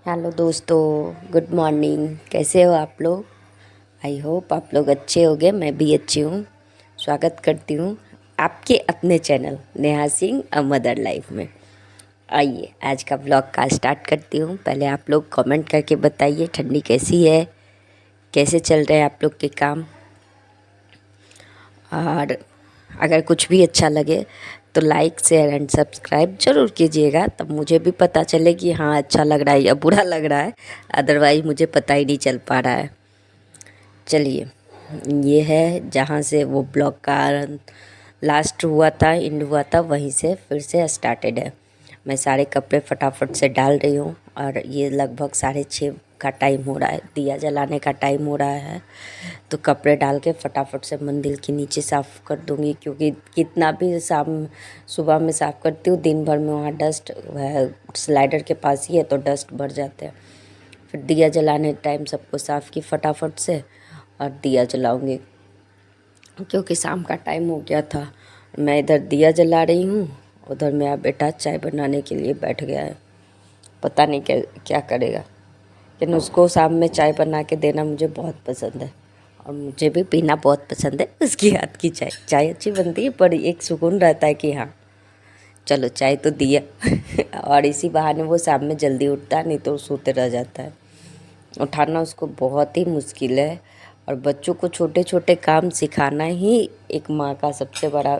Hello दोस्तों, good morning. कैसे हो आप लोग? आई होप आप लोग अच्छे होंगे। मैं भी अच्छी हूँ। स्वागत करती हूँ आपके अपने channel Neha Singh a mother life में। आइए आज का ब्लॉग का स्टार्ट करती हूँ। पहले आप लोग कमेंट करके बताइए ठंडी कैसी है, कैसे चल रहे हैं आप लोग के काम। और अगर कुछ भी अच्छा लगे तो लाइक शेयर एंड सब्सक्राइब ज़रूर कीजिएगा, तब मुझे भी पता चले कि हाँ अच्छा लग रहा है या बुरा लग रहा है। अदरवाइज़ मुझे पता ही नहीं चल पा रहा है। चलिए, ये है जहाँ से वो ब्लॉग का लास्ट हुआ था, एंड हुआ था, वहीं से फिर से स्टार्टेड है। मैं सारे कपड़े फटाफट से डाल रही हूँ और ये लगभग 6:30 का टाइम हो रहा है, दिया जलाने का टाइम हो रहा है। तो कपड़े डाल के फटाफट से मंदिर के नीचे साफ़ कर दूँगी, क्योंकि कितना भी सुबह में साफ़ करती हूँ, दिन भर में वहाँ डस्ट वह स्लाइडर के पास ही है तो डस्ट भर जाते हैं। फिर दिया जलाने टाइम सबको साफ़ की फटाफट से और दिया जलाऊंगी, क्योंकि शाम का टाइम हो गया था। मैं इधर दिया जला रही हूँ, उधर मेरा बेटा चाय बनाने के लिए बैठ गया है। पता नहीं क्या क्या करेगा, लेकिन उसको शाम में चाय बना के देना मुझे बहुत पसंद है और मुझे भी पीना बहुत पसंद है उसकी हाथ की चाय। चाय अच्छी बनती है, पर एक सुकून रहता है कि हाँ चलो चाय तो दिया और इसी बहाने वो शाम में जल्दी उठता है, नहीं तो सोते रह जाता है। उठाना उसको बहुत ही मुश्किल है, और बच्चों को छोटे छोटे काम सिखाना ही एक माँ का सबसे बड़ा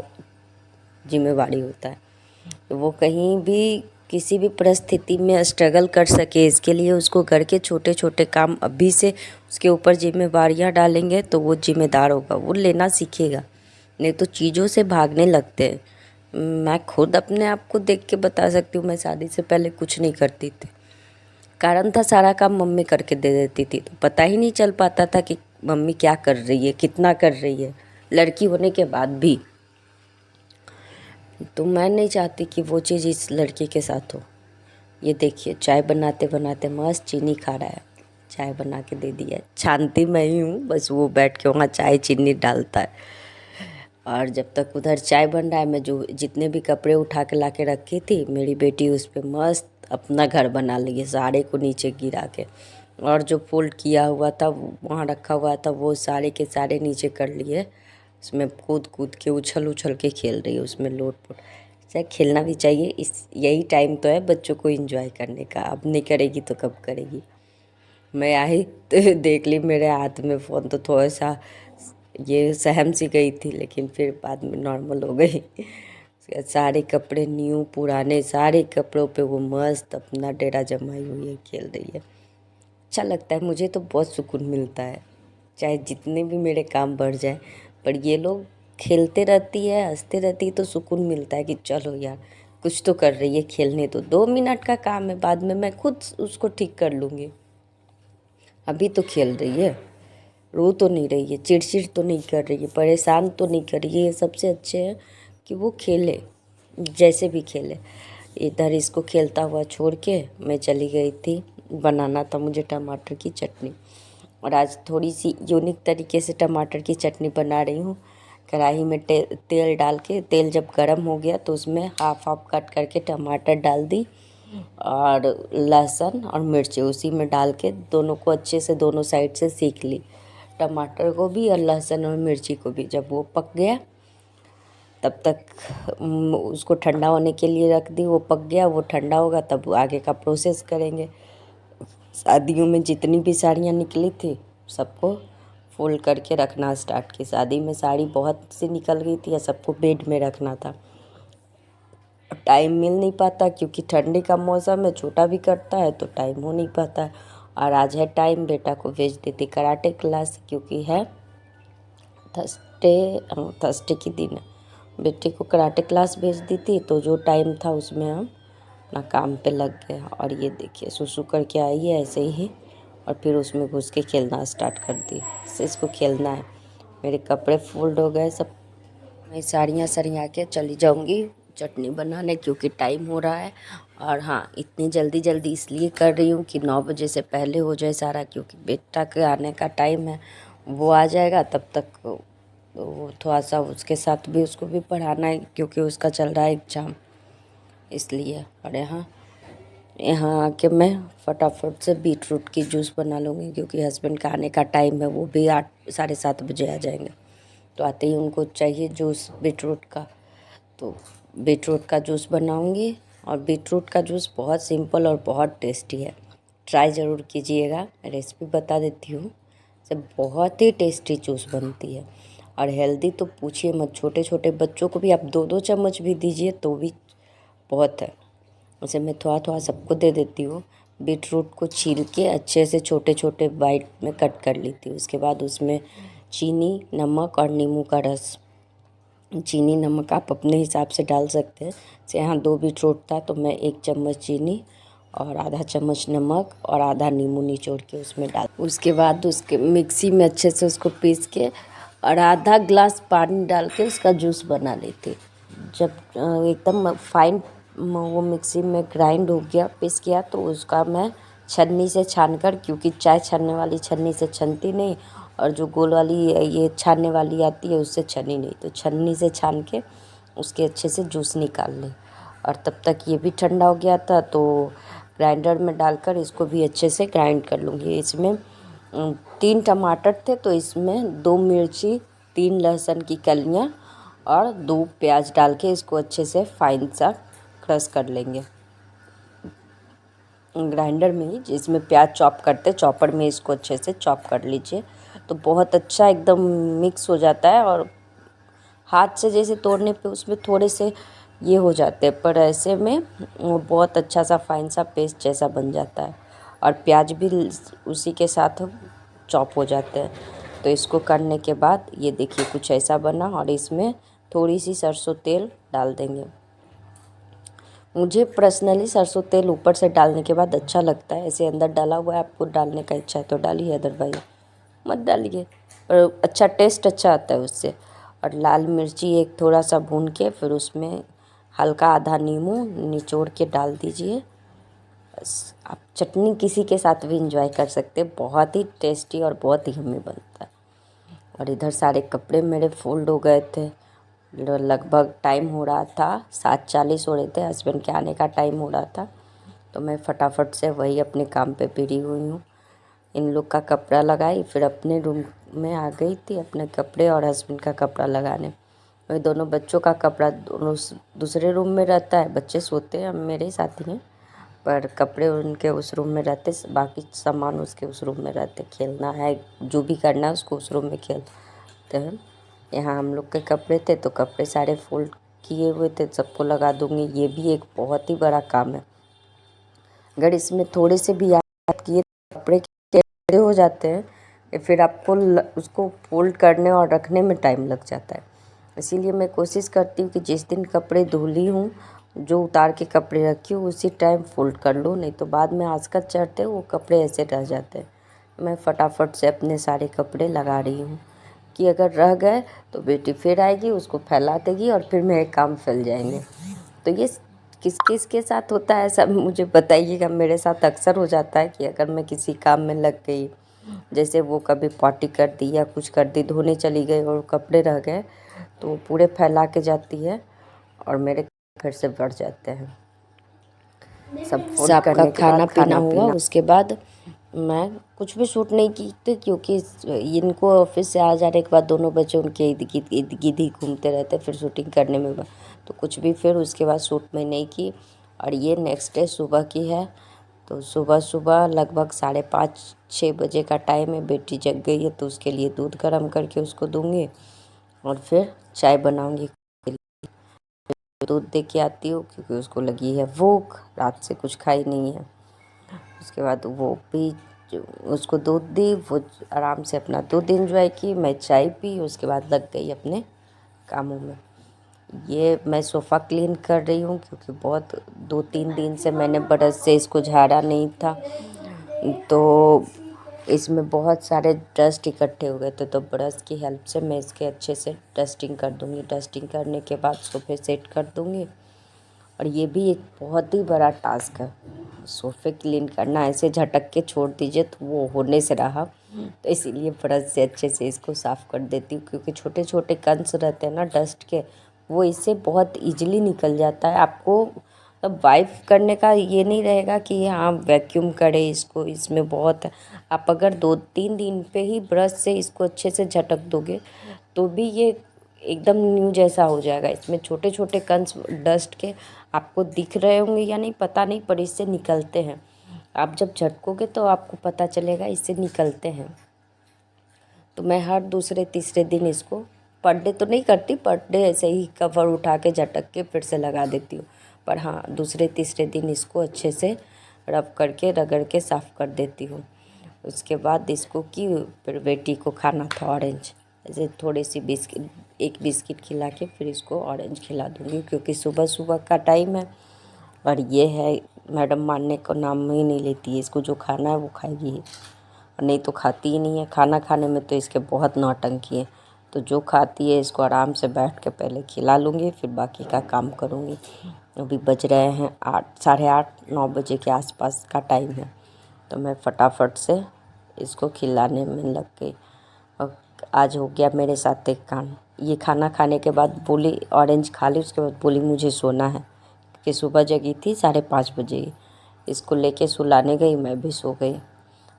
जिम्मेवारी होता है। तो वो कहीं भी किसी भी परिस्थिति में स्ट्रगल कर सके, इसके लिए उसको घर के छोटे छोटे काम अभी से उसके ऊपर जिम्मेवारियाँ डालेंगे तो वो जिम्मेदार होगा, वो लेना सीखेगा। नहीं तो चीज़ों से भागने लगते हैं। मैं खुद अपने आप को देख के बता सकती हूँ, मैं शादी से पहले कुछ नहीं करती थी। कारण था सारा काम मम्मी करके दे देती थी, तो पता ही नहीं चल पाता था कि मम्मी क्या कर रही है, कितना कर रही है, लड़की होने के बाद भी। तो मैं नहीं चाहती कि वो चीज़ इस लड़की के साथ हो। ये देखिए चाय बनाते बनाते मस्त चीनी खा रहा है। चाय बना के दे दिया है, छानती मैं ही हूँ, बस वो बैठ के वहाँ चाय चीनी डालता है। और जब तक उधर चाय बन रहा है, मैं जो जितने भी कपड़े उठा के ला के रखी थी, मेरी बेटी उस पर मस्त अपना घर बना ली है, सारे को नीचे गिरा के। और जो फोल्ड किया हुआ था वहाँ रखा हुआ था, वो सारे के सारे नीचे कर लिए। उसमें कूद कूद के उछल उछल के खेल रही है, उसमें लोट पोट। चाहे खेलना भी चाहिए, इस यही टाइम तो है बच्चों को एंजॉय करने का। अब नहीं करेगी तो कब करेगी। मैं आई तो देख ली मेरे हाथ में फ़ोन, तो थोड़ा सा ये सहम सी गई थी, लेकिन फिर बाद में नॉर्मल हो गई। सारे कपड़े न्यू पुराने सारे कपड़ों पे वो मस्त अपना डेरा जमाई हुई है, खेल रही है। अच्छा लगता है, मुझे तो बहुत सुकून मिलता है, चाहे जितने भी मेरे काम बढ़ जाए, पर ये लोग खेलते रहती है, हंसते रहती है, तो सुकून मिलता है कि चलो यार कुछ तो कर रही है, खेलने तो 2 मिनट का काम है, बाद में मैं खुद उसको ठीक कर लूँगी। अभी तो खेल रही है, रो तो नहीं रही है, चिड़चिड़ तो नहीं कर रही है, परेशान तो नहीं कर रही है। ये सबसे अच्छे है कि वो खेले, जैसे भी खेले। इधर इसको खेलता हुआ छोड़ के मैं चली गई थी, बनाना था मुझे टमाटर की चटनी। और आज थोड़ी सी यूनिक तरीके से टमाटर की चटनी बना रही हूँ। कढ़ाई में तेल डाल के, तेल जब गर्म हो गया तो उसमें हाफ हाफ कट करके टमाटर डाल दी, और लहसुन और मिर्ची उसी में डाल के दोनों को अच्छे से दोनों साइड से सेक ली, टमाटर को भी और लहसुन और मिर्ची को भी। जब वो पक गया तब तक उसको ठंडा होने के लिए रख दी। वो पक गया, वो ठंडा होगा तब आगे का प्रोसेस करेंगे। शादियों में जितनी भी साड़ियाँ निकली थी सबको फोल्ड करके रखना स्टार्ट की। शादी में साड़ी बहुत सी निकल गई थी या सबको बेड में रखना था। टाइम मिल नहीं पाता क्योंकि ठंडी का मौसम है, छोटा भी करता है तो टाइम हो नहीं पाता है। और आज है टाइम, बेटा को भेज देती कराटे क्लास, क्योंकि है थर्सडे, थर्सडे की दिन है। बेटे को कराटे क्लास भेज दी थी, तो जो टाइम था उसमें हम अपना काम पे लग गए। और ये देखिए सुसु करके आई है ऐसे ही, और फिर उसमें घुस के खेलना स्टार्ट कर दी। इससे इसको खेलना है। मेरे कपड़े फोल्ड हो गए सब, मैं साड़ियाँ सरिया के चली जाऊंगी चटनी बनाने, क्योंकि टाइम हो रहा है। और हाँ, इतनी जल्दी जल्दी इसलिए कर रही हूँ कि 9 बजे से पहले हो जाए सारा, क्योंकि बेटा के आने का टाइम है। वो आ जाएगा तब तक वो थोड़ा सा उसके साथ भी उसको भी पढ़ाना है, क्योंकि उसका चल रहा है एग्ज़ाम, इसलिए। और यहाँ यहाँ आके मैं फटाफट से बीट रूट की जूस बना लूँगी, क्योंकि हस्बैंड का आने का टाइम है, वो भी 8 साढ़े 7 बजे आ जाएंगे। तो आते ही उनको चाहिए जूस बीट रूट का, तो बीट रूट का जूस बनाऊँगी। और बीट रूट का जूस बहुत सिंपल और बहुत टेस्टी है, ट्राई ज़रूर कीजिएगा। रेसिपी बता देती हूँ, से बहुत ही टेस्टी जूस बनती है और हेल्दी तो पूछिए मत। छोटे छोटे बच्चों को भी आप 2-2 चम्मच भी दीजिए तो भी बहुत है। उसे मैं थोड़ा थोड़ा सबको दे देती हूँ। बीट रूट को छील के अच्छे से छोटे छोटे बाइट में कट कर लेती हूँ। उसके बाद उसमें चीनी, नमक और नींबू का रस, चीनी नमक आप अपने हिसाब से डाल सकते हैं। जैसे यहाँ 2 बीट रूट था तो मैं 1 चम्मच चीनी और आधा चम्मच नमक और आधा नींबू निचोड़ के उसमें डाल, उसके बाद उसके मिक्सी में अच्छे से उसको पीस के और आधा ग्लास पानी डाल के उसका जूस बना लेती। जब एकदम फाइन वो मिक्सी में ग्राइंड हो गया, पीस गया, तो उसका मैं छन्नी से छान कर, क्योंकि चाय छानने वाली छन्नी से छनती नहीं और जो गोल वाली ये छानने वाली आती है उससे छनी नहीं, तो छन्नी से छान के उसके अच्छे से जूस निकाल लें। और तब तक ये भी ठंडा हो गया था तो ग्राइंडर में डालकर इसको भी अच्छे से ग्राइंड कर लूँगी। इसमें 3 टमाटर थे तो इसमें 2 मिर्ची, 3 लहसुन की कलियाँ और 2 प्याज डाल के इसको अच्छे से फाइन सा क्रश कर लेंगे ग्राइंडर में ही। जिसमें प्याज चॉप करते चॉपर में इसको अच्छे से चॉप कर लीजिए, तो बहुत अच्छा एकदम मिक्स हो जाता है। और हाथ से जैसे तोड़ने पे उसमें थोड़े से ये हो जाते हैं, पर ऐसे में वो बहुत अच्छा सा फाइन सा पेस्ट जैसा बन जाता है और प्याज भी उसी के साथ चॉप हो जाते हैं। तो इसको करने के बाद ये देखिए कुछ ऐसा बना और इसमें थोड़ी सी सरसों तेल डाल देंगे। मुझे पर्सनली सरसों तेल ऊपर से डालने के बाद अच्छा लगता है, ऐसे अंदर डाला हुआ है, आपको डालने का इच्छा है तो डालिए, अदरवाइज मत डालिए, और अच्छा टेस्ट अच्छा आता है उससे। और लाल मिर्ची एक थोड़ा सा भून के फिर उसमें हल्का आधा नींबू निचोड़ के डाल दीजिए। बस आप चटनी किसी के साथ भी इंजॉय कर सकते हैं, बहुत ही टेस्टी और बहुत ही यम्मी बनता है। और इधर सारे कपड़े मेरे फोल्ड हो गए थे, लगभग टाइम हो रहा था 7:40 हो रहे थे, हस्बैंड के आने का टाइम हो रहा था। तो मैं फटाफट से वही अपने काम पे भिड़ी हुई हूँ। इन लोग का कपड़ा लगाई, फिर अपने रूम में आ गई थी अपने कपड़े और हस्बैंड का कपड़ा लगाने। वही दोनों बच्चों का कपड़ा दोनों दूसरे रूम में रहता है, बच्चे सोते हैं, मेरे ही साथ ही हैं, पर कपड़े उनके उस रूम में रहते, बाकी सामान उसके उस रूम में रहते। खेलना है, जो भी करना है उसको उस रूम में खेलते हैं। यहाँ हम लोग के कपड़े थे तो कपड़े सारे फोल्ड किए हुए थे, सबको लगा दूँगी। ये भी एक बहुत ही बड़ा काम है, अगर इसमें थोड़े से भी याद किए कपड़े टेढ़े हो जाते हैं, या फिर आपको उसको फोल्ड करने और रखने में टाइम लग जाता है। इसीलिए मैं कोशिश करती हूँ कि जिस दिन कपड़े धुली हूँ, जो उतार के कपड़े रखी हूँ उसी टाइम फोल्ड कर लूँ, नहीं तो बाद में आजकल चढ़ते वो कपड़े ऐसे रह जाते हैं। मैं फटाफट से अपने सारे कपड़े लगा रही हूँ कि अगर रह गए तो बेटी फिर आएगी, उसको फैला देगी और फिर मेरे काम फैल जाएंगे। तो ये किस किस के साथ होता है सब मुझे बताइएगा। मेरे साथ अक्सर हो जाता है कि अगर मैं किसी काम में लग गई, जैसे वो कभी पॉटी कर दी या कुछ कर दी, धोने चली गई और कपड़े रह गए, तो वो पूरे फैला के जाती है और मेरे फिर से बढ़ जाते हैं। सब फोल्ड करने के खाना पीना हुआ, उसके बाद मैं कुछ भी शूट नहीं की थी, क्योंकि इनको ऑफिस से आ जाने के बाद दोनों बच्चे उनके इर्द गिर्द ही घूमते रहते, फिर शूटिंग करने में तो कुछ भी फिर उसके बाद शूट में नहीं की। और ये नेक्स्ट डे सुबह की है, तो सुबह सुबह लगभग 5:30-6 बजे का टाइम है। बेटी जग गई है तो उसके लिए दूध गर्म करके उसको दूँगी और फिर चाय बनाऊँगी। दूध दे के आती हूँ क्योंकि उसको लगी है भूख, रात से कुछ खाई नहीं है। उसके बाद वो भी उसको दूध दी, वो आराम से अपना दूध एंजॉय की, मैं चाय पी, उसके बाद लग गई अपने कामों में। ये मैं सोफ़ा क्लीन कर रही हूँ क्योंकि बहुत 2-3 दिन से मैंने ब्रश से इसको झाड़ा नहीं था, तो इसमें बहुत सारे डस्ट इकट्ठे हो गए थे, तो ब्रश की हेल्प से मैं इसके अच्छे से डस्टिंग कर दूँगी। डस्टिंग करने के बाद सोफे सेट कर दूँगी। और ये भी एक बहुत ही बड़ा टास्क है, सोफ़े क्लीन करना। ऐसे झटक के छोड़ दीजिए तो वो होने से रहा, तो इसीलिए ब्रश से अच्छे से इसको साफ़ कर देती हूँ, क्योंकि छोटे छोटे कंस रहते हैं ना डस्ट के, वो इससे बहुत ईजिली निकल जाता है। आपको अब वाइप करने का ये नहीं रहेगा कि हाँ वैक्यूम करें इसको, इसमें बहुत आप अगर 2-3 दिन पे ही ब्रश से इसको अच्छे से झटक दोगे तो भी ये एकदम न्यू जैसा हो जाएगा। इसमें छोटे छोटे कणस डस्ट के आपको दिख रहे होंगे या नहीं पता नहीं, पर इससे निकलते हैं। आप जब झटकोगे तो आपको पता चलेगा इससे निकलते हैं। तो मैं हर दूसरे तीसरे दिन इसको, पर डे तो नहीं करती, पर डे ऐसे ही कवर उठा के झटक के फिर से लगा देती हूँ। पर हाँ दूसरे तीसरे दिन इसको अच्छे से रब करके रगड़ के साफ़ कर देती हूँ। उसके बाद इसको कि फिर बेटी को खाना था ऑरेंज, ऐसे थोड़ी सी बिस्किट, एक बिस्किट खिला के फिर इसको ऑरेंज खिला दूँगी, क्योंकि सुबह सुबह का टाइम है। और ये है मैडम मानने को नाम ही नहीं लेती है, इसको जो खाना है वो खाएगी, और नहीं तो खाती ही नहीं है। खाना खाने में तो इसके बहुत नौटंकी है, तो जो खाती है इसको आराम से बैठ के पहले खिला लूँगी, फिर बाकी का काम करूँगी। अभी बज रहे हैं 8, 8:30-9 बजे के आसपास का टाइम है, तो मैं फटाफट से इसको खिलाने में लग गई। और आज हो गया मेरे साथ एक कांड। ये खाना खाने के बाद बोली ऑरेंज खा ली, उसके बाद बोली मुझे सोना है, कि सुबह जगी थी 5:30 बजे। इसको लेके सुलाने गई, मैं भी सो गई।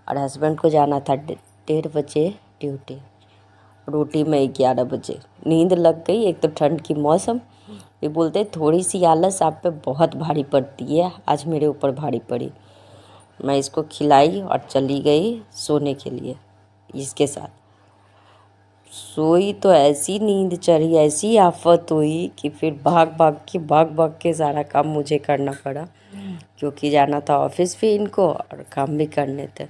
और हस्बैंड को जाना था 1:30 बजे ड्यूटी, रोटी में 11 बजे। नींद लग गई, एक तो ठंड की मौसम, ये बोलते थोड़ी सी आलस आप पे बहुत भारी पड़ती है, आज मेरे ऊपर भारी पड़ी। मैं इसको खिलाई और चली गई सोने के लिए इसके साथ। सोई तो ऐसी नींद चढ़ी, ऐसी आफत हुई कि फिर भाग भाग के सारा काम मुझे करना पड़ा, क्योंकि जाना था ऑफिस भी इनको और काम भी करने थे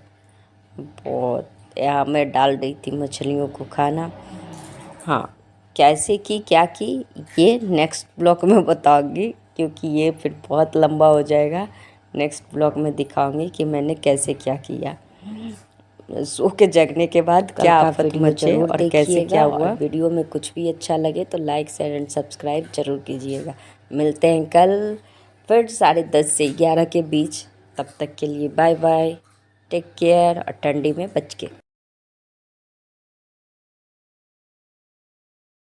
बहुत। यहाँ मैं डाल रही थी मछलियों को खाना। हाँ कैसे की क्या की ये नेक्स्ट ब्लॉग में बताऊंगी, क्योंकि ये फिर बहुत लंबा हो जाएगा। नेक्स्ट ब्लॉग में दिखाऊंगी कि मैंने कैसे क्या किया, सो के जगने के बाद क्या आफत मचे और कैसे क्या हुआ। और वीडियो में कुछ भी अच्छा लगे तो लाइक शेयर एंड सब्सक्राइब जरूर कीजिएगा। मिलते हैं कल फिर 10:30 से 11 के बीच। तब तक के लिए बाय बाय, टेक केयर और ठंडी में बच के।